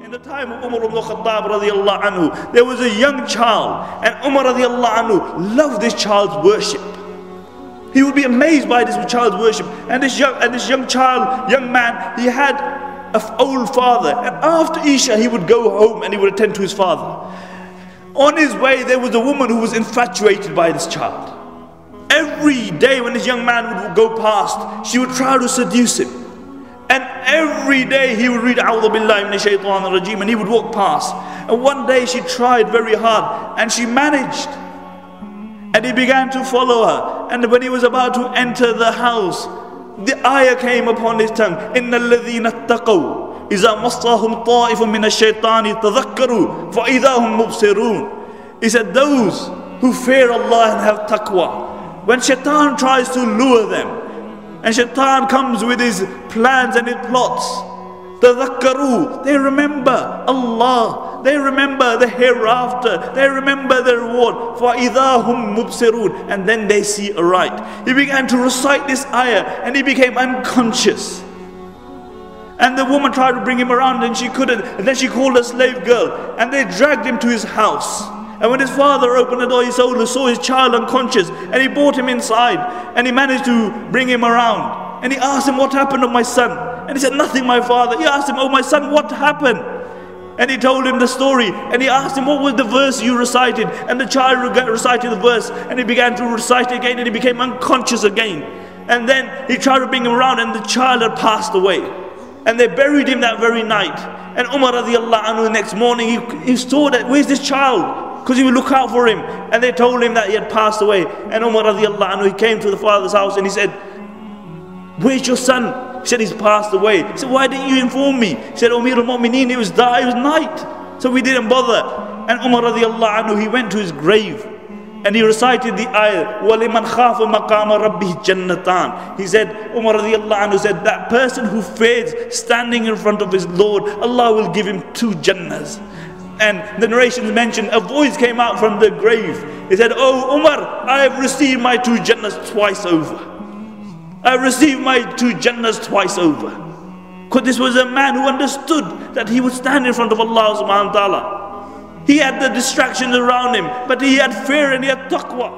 In the time of Umar ibn Khattab radiallahu anhu, there was a young child, and Umar radiallahu anhu loved this child's worship. He would be amazed by this child's worship. And this young man, he had an old father, and after Isha he would go home and he would attend to his father. On his way there was a woman who was infatuated by this child. Every day when this young man would go past, she would try to seduce him. And every day he would read A'udhu Billahi Minash Shaitanir Rajeem, and he would walk past. And one day she tried very hard and she managed. And he began to follow her. And when he was about to enter the house, the ayah came upon his tongue. إِنَّ الَّذِينَ اتَّقَوْا إِذَا مَصَّهُمْ طَائِفٌ مِّنَ الشَّيْطَانِ تَذَكَّرُوا فَإِذَا هُمْ مُبْصِرُونَ. He said, those who fear Allah and have taqwa, when shaitan tries to lure them, and shaitan comes with his plans and his plots, tadhakkaru, they remember Allah, they remember the hereafter, they remember the reward. فَإِذَا هُمْ مُبْصِرُونَ. And then they see aright. He began to recite this ayah and he became unconscious. And the woman tried to bring him around and she couldn't. And then she called a slave girl and they dragged him to his house. And when his father opened the door, he saw his child unconscious, and he brought him inside, and he managed to bring him around. And he asked him, what happened to my son? And he said, nothing, my father. He asked him, oh my son, what happened? And he told him the story, and he asked him, what was the verse you recited? And the child recited the verse, and he began to recite it again, and he became unconscious again. And then he tried to bring him around, and the child had passed away. And they buried him that very night. And Umar radiallahu anhu, the next morning, he saw that, where's this child? Because he would look out for him. And they told him that he had passed away. And Umar radiallahu anhu, he came to the father's house and he said, where's your son? He said, he's passed away. He said, why didn't you inform me? He said, Amir al-Mu'mineen, it was night. So we didn't bother. And Umar radiallahu anhu, he went to his grave. And he recited the ayah, وَلِمَنْ خَافَ مَقَامَ رَبِّهِ جَنَّتَانِ. He said, Umar radiallahu anhu said, that person who fears standing in front of his Lord, Allah will give him 2 Jannahs. And the narrations mentioned a voice came out from the grave. He said, oh Umar, I have received my 2 Jannahs twice over. I have received my 2 Jannahs twice over. Because this was a man who understood that he would stand in front of Allah subhanahu wa ta'ala. He had the distractions around him, but he had fear and he had taqwa.